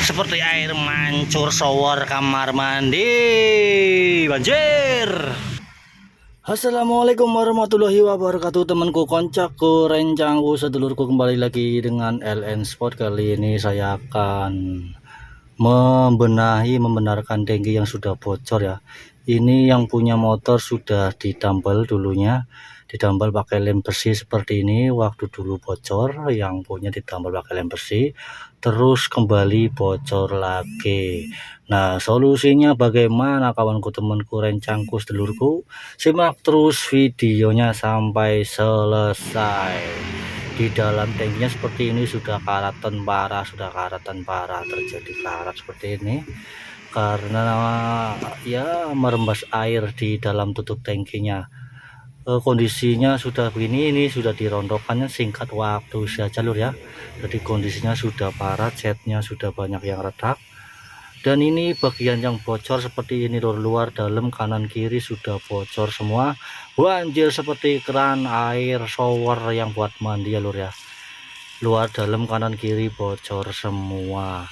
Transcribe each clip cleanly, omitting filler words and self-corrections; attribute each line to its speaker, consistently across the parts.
Speaker 1: seperti air mancur shower kamar mandi banjir. Assalamualaikum warahmatullahi wabarakatuh, temanku, koncaku, rencangku, sedulurku, kembali lagi dengan LN Sport. Kali ini saya akan membenarkan tangki yang sudah bocor ya. Ini yang punya motor sudah ditambal dulunya, ditambal pakai lem bersih seperti ini. Waktu dulu bocor, yang punya ditambal pakai lem bersih, terus kembali bocor lagi. Nah, solusinya bagaimana, kawanku, temanku, rencangku, sedulurku? Simak terus videonya sampai selesai. Di dalam tanknya seperti ini sudah karatan parah, terjadi karat seperti ini karena ya merembas air di dalam tutup tangkinya. Kondisinya sudah begini, ini sudah dirondokkannya singkat waktu saja lur ya. Jadi kondisinya sudah parah, catnya sudah banyak yang retak. Dan ini bagian yang bocor seperti ini lur, luar dalam kanan kiri sudah bocor semua, banjir seperti keran air shower yang buat mandi ya lur ya. Luar dalam kanan kiri bocor semua.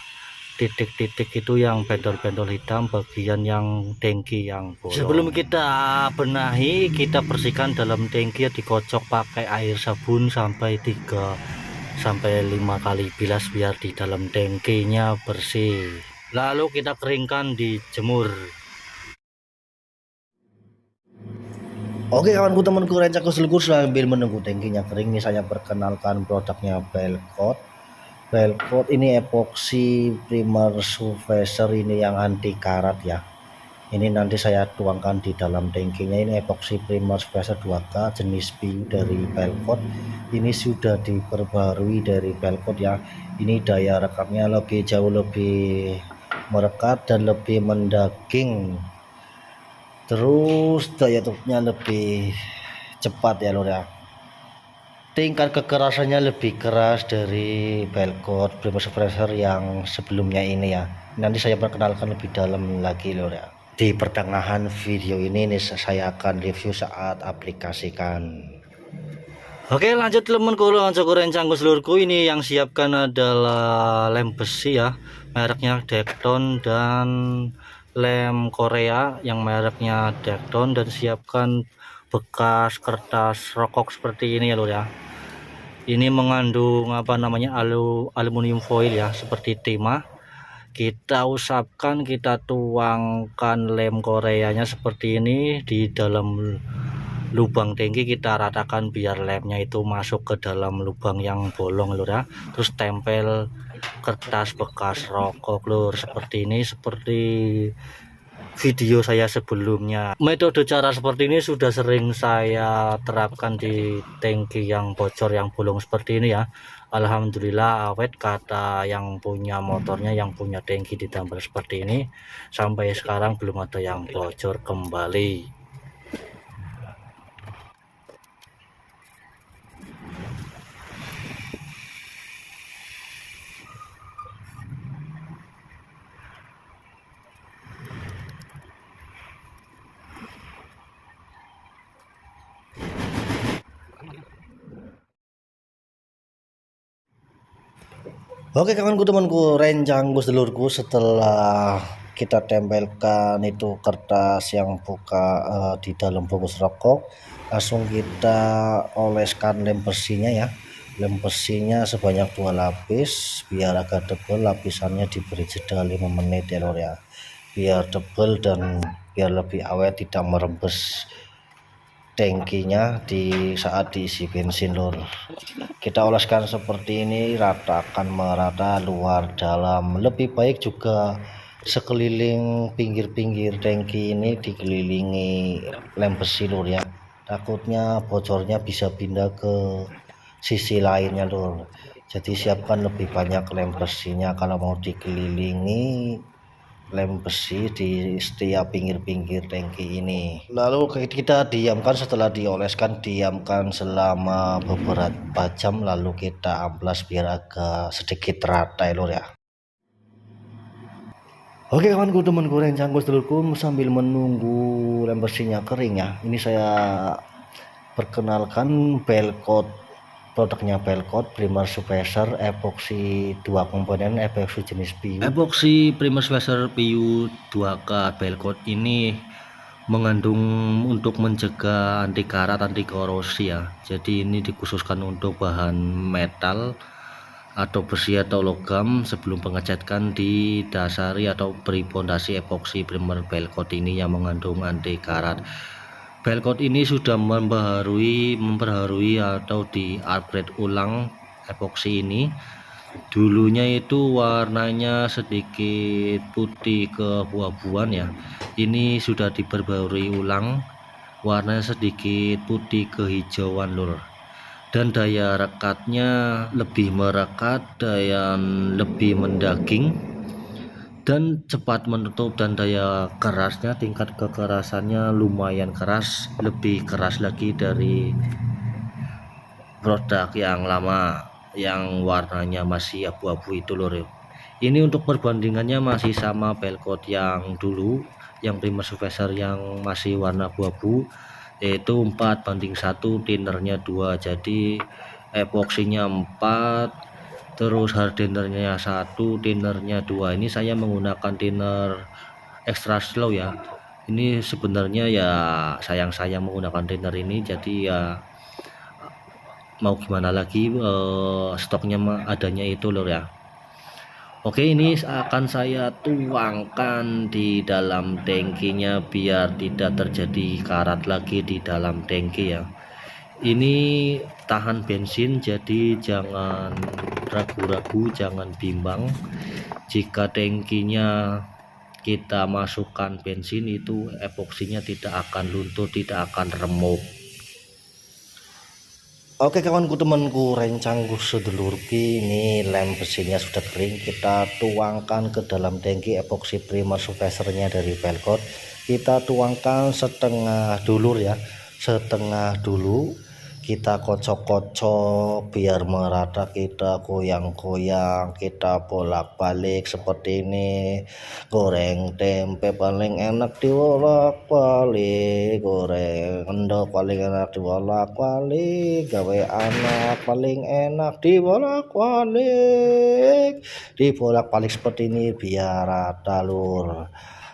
Speaker 1: Titik-titik itu yang bendol-bendol hitam bagian yang tangki yang bolong. Sebelum kita benahi, kita bersihkan dalam tangki ya, dikocok pakai air sabun sampai 3-5 kali bilas biar di dalam tangkinya bersih. Lalu kita keringkan, dijemur.
Speaker 2: Oke kawanku, temanku, rencangku, seluruh, sambil menunggu tangkinya kering, ini saya perkenalkan produknya Belcoat. Belcoat ini epoxy primer surfacer, ini yang anti karat ya. Ini nanti saya tuangkan di dalam tangkinya. Ini epoxy primer surfacer 2K jenis PU dari Belcoat. Ini sudah diperbarui dari Belcoat ya. Ini daya rekatnya jauh lebih merekat dan lebih mendaging. Terus daya tuknya lebih cepat ya lor ya. Tingkat kekerasannya lebih keras dari Belcoat primer surfacer yang sebelumnya ini ya. Nanti saya perkenalkan lebih dalam lagi lor ya. Di pertengahan video ini saya akan review saat aplikasikan.
Speaker 1: Oke, lanjut temanku, koncoku, rencangku, seluruhku. Ini yang siapkan adalah lem besi ya, mereknya Dekton, dan lem Korea yang mereknya Dekton, dan siapkan bekas kertas rokok seperti ini ya lur ya. Ini mengandung aluminium foil ya, seperti timah. Kita usapkan, kita tuangkan lem Koreanya seperti ini di dalam lubang tangki, kita ratakan biar lemnya itu masuk ke dalam lubang yang bolong lur ya. Terus tempel kertas bekas rokok lur, seperti ini, seperti video saya sebelumnya. Metode cara seperti ini sudah sering saya terapkan di tangki yang bocor, yang bolong seperti ini ya. Alhamdulillah awet, kata yang punya motornya, yang punya tangki ditambal seperti ini, sampai sekarang belum ada yang bocor kembali.
Speaker 2: Oke kawanku, temanku, rencangku, sedulurku, setelah kita tempelkan itu kertas yang di dalam bungkus rokok, langsung kita oleskan lem bersihnya ya. Lem bersihnya sebanyak 2 lapis biar agak tebal, lapisannya diberi jeda 5 menit ya lor ya, biar tebal dan biar lebih awet, tidak merembes tangkinya di saat diisi bensin lor. Kita oleskan seperti ini, ratakan merata luar dalam. Lebih baik juga sekeliling pinggir-pinggir tangki ini dikelilingi lem besi lur ya, takutnya bocornya bisa pindah ke sisi lainnya lur. Jadi siapkan lebih banyak lem besinya kalau mau dikelilingi lem besi di setiap pinggir-pinggir tangki ini. Lalu kita diamkan, setelah dioleskan diamkan selama beberapa jam, lalu kita amplas biar agak sedikit rata ya lur ya. Oke kawanku, temanku, rencangku, sedulurku, sambil menunggu lem besinya kering ya, ini saya perkenalkan Belcoat produknya Pelkot Primer Spacer epoksi 2 komponen epoksi jenis PU.
Speaker 1: Epoksi Primer Spacer PU 2K Pelkot ini mengandung untuk mencegah anti karat, anti korosi ya. Jadi ini dikhususkan untuk bahan metal atau besi atau logam. Sebelum pengecatan didasari atau beri pondasi epoksi primer Pelkot ini yang mengandung anti karat. Pelkot ini sudah memperbarui atau di-upgrade ulang epoksi ini. Dulunya itu warnanya sedikit putih keabu-abuan ya. Ini sudah diperbarui ulang, warnanya sedikit putih kehijauan lur. Dan daya rekatnya lebih merekat dan lebih mendaging dan cepat menutup, dan daya kerasnya, tingkat kekerasannya lumayan keras, lebih keras lagi dari produk yang lama yang warnanya masih abu-abu itu lur. Ini untuk perbandingannya masih sama Pelkot yang dulu, yang Primer Spacer yang masih warna abu-abu, yaitu 4:1, tinernya 2. Jadi epoksinya 4, terus hardenernya 1, tinernya 2. Ini saya menggunakan thinner extra slow ya. Ini sebenarnya ya sayang menggunakan thinner ini, jadi ya mau gimana lagi, stoknya adanya itu lur ya. Oke, ini akan saya tuangkan di dalam tangkinya biar tidak terjadi karat lagi di dalam tangki ya. Ini tahan bensin, jadi jangan ragu-ragu, jangan bimbang. Jika tangkinya kita masukkan bensin, itu epoksinya tidak akan luntur, tidak akan remuk.
Speaker 2: Oke kawanku temanku rencangku sedulurku, ini lem besinya sudah kering. Kita tuangkan ke dalam tangki epoksi Primer Spacernya dari Pelkot. Kita tuangkan setengah dulu ya, setengah dulu. Kita kocok-kocok biar merata, kita goyang-goyang, kita bolak-balik seperti ini. Goreng tempe paling enak dibolak-balik, goreng endok paling enak dibolak-balik, gawe anak paling enak dibolak-balik seperti ini biar rata lur.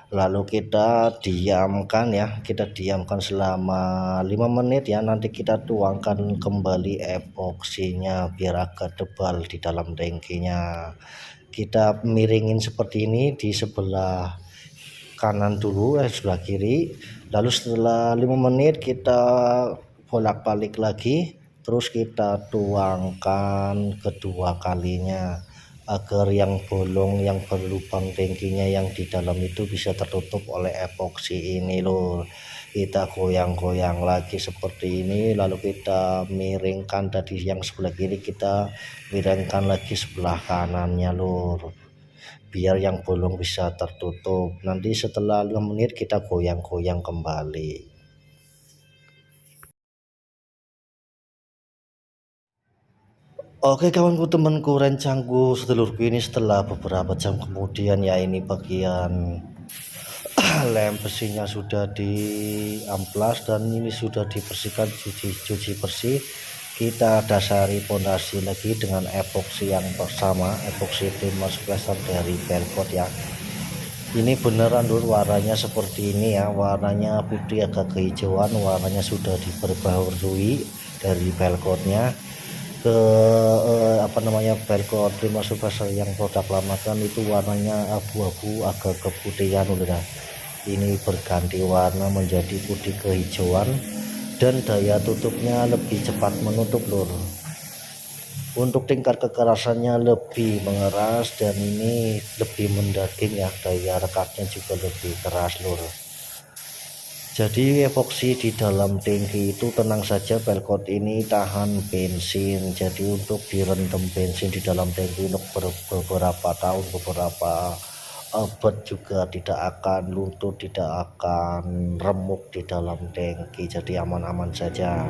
Speaker 2: Lalu kita diamkan ya, kita diamkan selama 5 menit ya. Nanti kita tuangkan kembali epoksinya biar agak tebal di dalam tangkinya. Kita miringin seperti ini di sebelah kanan dulu, sebelah kiri. Lalu setelah 5 menit kita bolak-balik lagi, terus kita tuangkan kedua kalinya agar yang bolong, yang berlubang tangkinya yang di dalam itu bisa tertutup oleh epoksi ini lur. Kita goyang-goyang lagi seperti ini, lalu kita miringkan tadi yang sebelah kiri, kita miringkan lagi sebelah kanannya lur, biar yang bolong bisa tertutup. Nanti setelah 5 menit kita goyang-goyang kembali. Oke kawanku temanku rencangku sedulurku, ini setelah beberapa jam kemudian ya, ini bagian lem besinya sudah diamplas dan ini sudah dibersihkan, cuci bersih. Kita dasari pondasi lagi dengan epoksi yang bersama, epoksi Primer Spacer dari Pelkot ya. Ini beneran dulu warnanya seperti ini ya, warnanya putih agak kehijauan, warnanya sudah diperbarui dari Pelkotnya ke Pelkot Primer Spacer yang produk lama kan itu warnanya abu-abu agak keputihan udah. Ini berganti warna menjadi putih kehijauan dan daya tutupnya lebih cepat menutup lur. Untuk tingkat kekerasannya lebih mengeras dan ini lebih mendaging ya, daya rekatnya juga lebih keras lur. Jadi epoksi di dalam tangki itu tenang saja, Pelkot ini tahan bensin. Jadi untuk direndam bensin di dalam tangki untuk beberapa tahun, beberapa abad juga tidak akan luntur, tidak akan remuk di dalam tangki. Jadi aman-aman saja.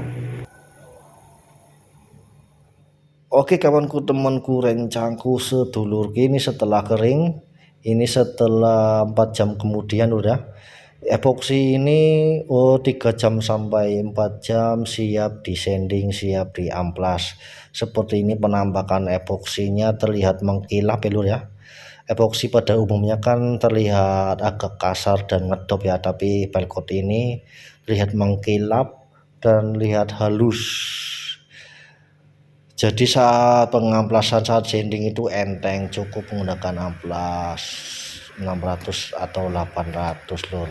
Speaker 2: Oke kawanku temanku rencangku sedulur, ini setelah kering, ini setelah 4 jam kemudian udah. Epoksi ini 3 jam sampai 4 jam siap di sanding, siap di amplas. Seperti ini penampakan epoksinya terlihat mengkilap ya lur ya. Epoksi pada umumnya kan terlihat agak kasar dan ngedop ya, tapi pelkot ini terlihat mengkilap dan lihat halus. Jadi saat pengamplasan, saat sanding itu enteng, cukup menggunakan amplas 600 atau 800 lur.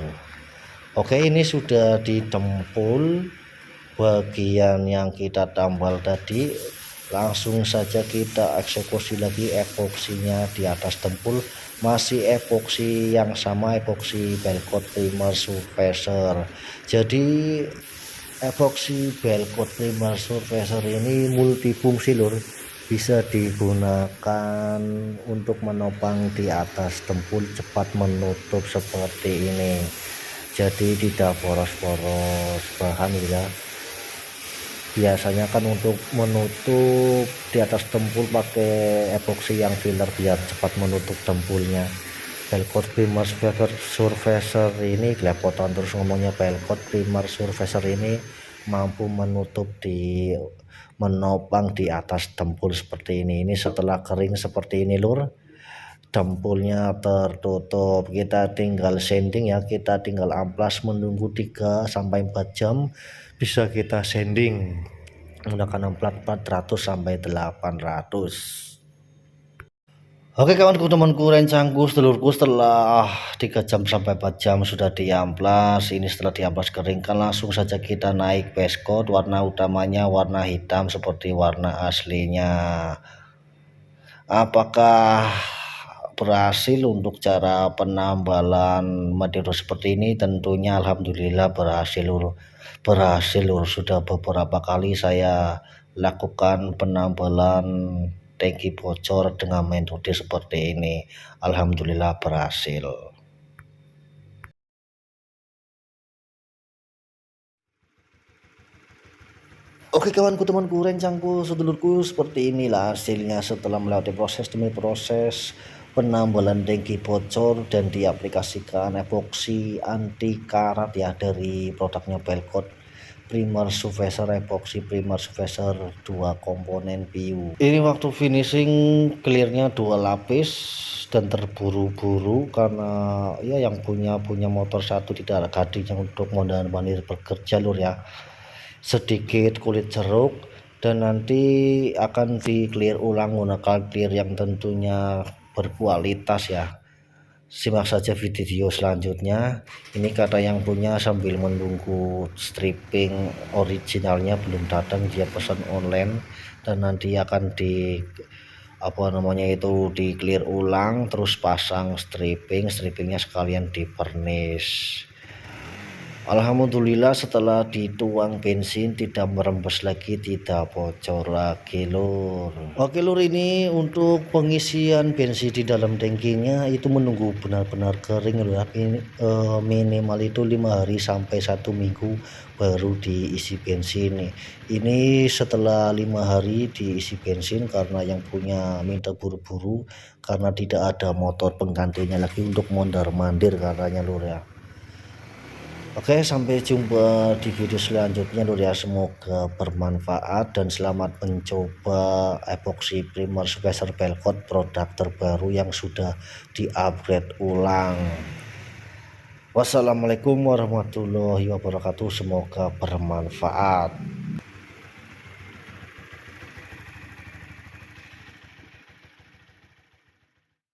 Speaker 2: Oke, ini sudah ditempul bagian yang kita tambal tadi. Langsung saja kita eksekusi lagi epoksinya di atas tempul. Masih epoksi yang sama, epoksi Belcoat Primer Surfacer. Jadi epoksi Belcoat Primer Surfacer ini multifungsi lur, bisa digunakan untuk menopang di atas tempul, cepat menutup seperti ini. Jadi tidak poros-poros bahan ya. Biasanya kan untuk menutup di atas tempul pakai epoksi yang filler biar cepat menutup tempulnya. Belcoat Primer Surfacer ini kelepotan terus ngomongnya. Belcoat Primer Surfacer ini mampu menutup di menopang di atas tempul seperti ini. Ini setelah kering seperti ini lur, tempulnya tertutup, kita tinggal sanding ya, kita tinggal amplas menunggu 3 sampai 4 jam bisa kita sanding menggunakan amplas 400 sampai 800. Oke kawanku, temanku, rencangku, sedulurku, setelah 3 jam sampai 4 jam sudah diamplas. Ini setelah diamplas kering kan langsung saja kita naik base coat. Warna utamanya warna hitam seperti warna aslinya. Apakah berhasil untuk cara penambalan Madero seperti ini? Tentunya alhamdulillah berhasil lur. Sudah beberapa kali saya lakukan penambalan tangki bocor dengan metode seperti ini. Alhamdulillah berhasil. Oke kawanku, temanku, rencangku, sedulurku, seperti inilah hasilnya setelah melewati proses demi proses penambalan tangki bocor dan diaplikasikan epoksi anti karat ya dari produknya Belcoat Primer Surfacer, epoksi Primer Surfacer 2 komponen PU. Ini waktu finishing clearnya 2 lapis dan terburu-buru karena ya yang punya motor satu tidak ada gading untuk mondar-mandir bekerja lur ya. Sedikit kulit jeruk dan nanti akan di clear ulang menggunakan clear yang tentunya berkualitas ya. Simak saja video selanjutnya. Ini kata yang punya sambil menunggu stripping originalnya belum datang, dia pesan online dan nanti akan di di clear ulang terus pasang strippingnya sekalian di varnish. Alhamdulillah setelah dituang bensin tidak merembes lagi, tidak bocor lagi lur. Oke lur, ini untuk pengisian bensin di dalam tangkinya itu menunggu benar-benar kering lur ya. Minimal itu 5 hari sampai 1 minggu baru diisi bensin. Ini setelah 5 hari diisi bensin karena yang punya minta buru-buru karena tidak ada motor penggantinya lagi untuk mondar-mandir katanya lur ya. Oke, sampai jumpa di video selanjutnya lur ya. Semoga bermanfaat dan selamat mencoba epoksi Primer Surfacer Belcoat, produk terbaru yang sudah di-upgrade ulang. Wassalamualaikum warahmatullahi wabarakatuh. Semoga bermanfaat.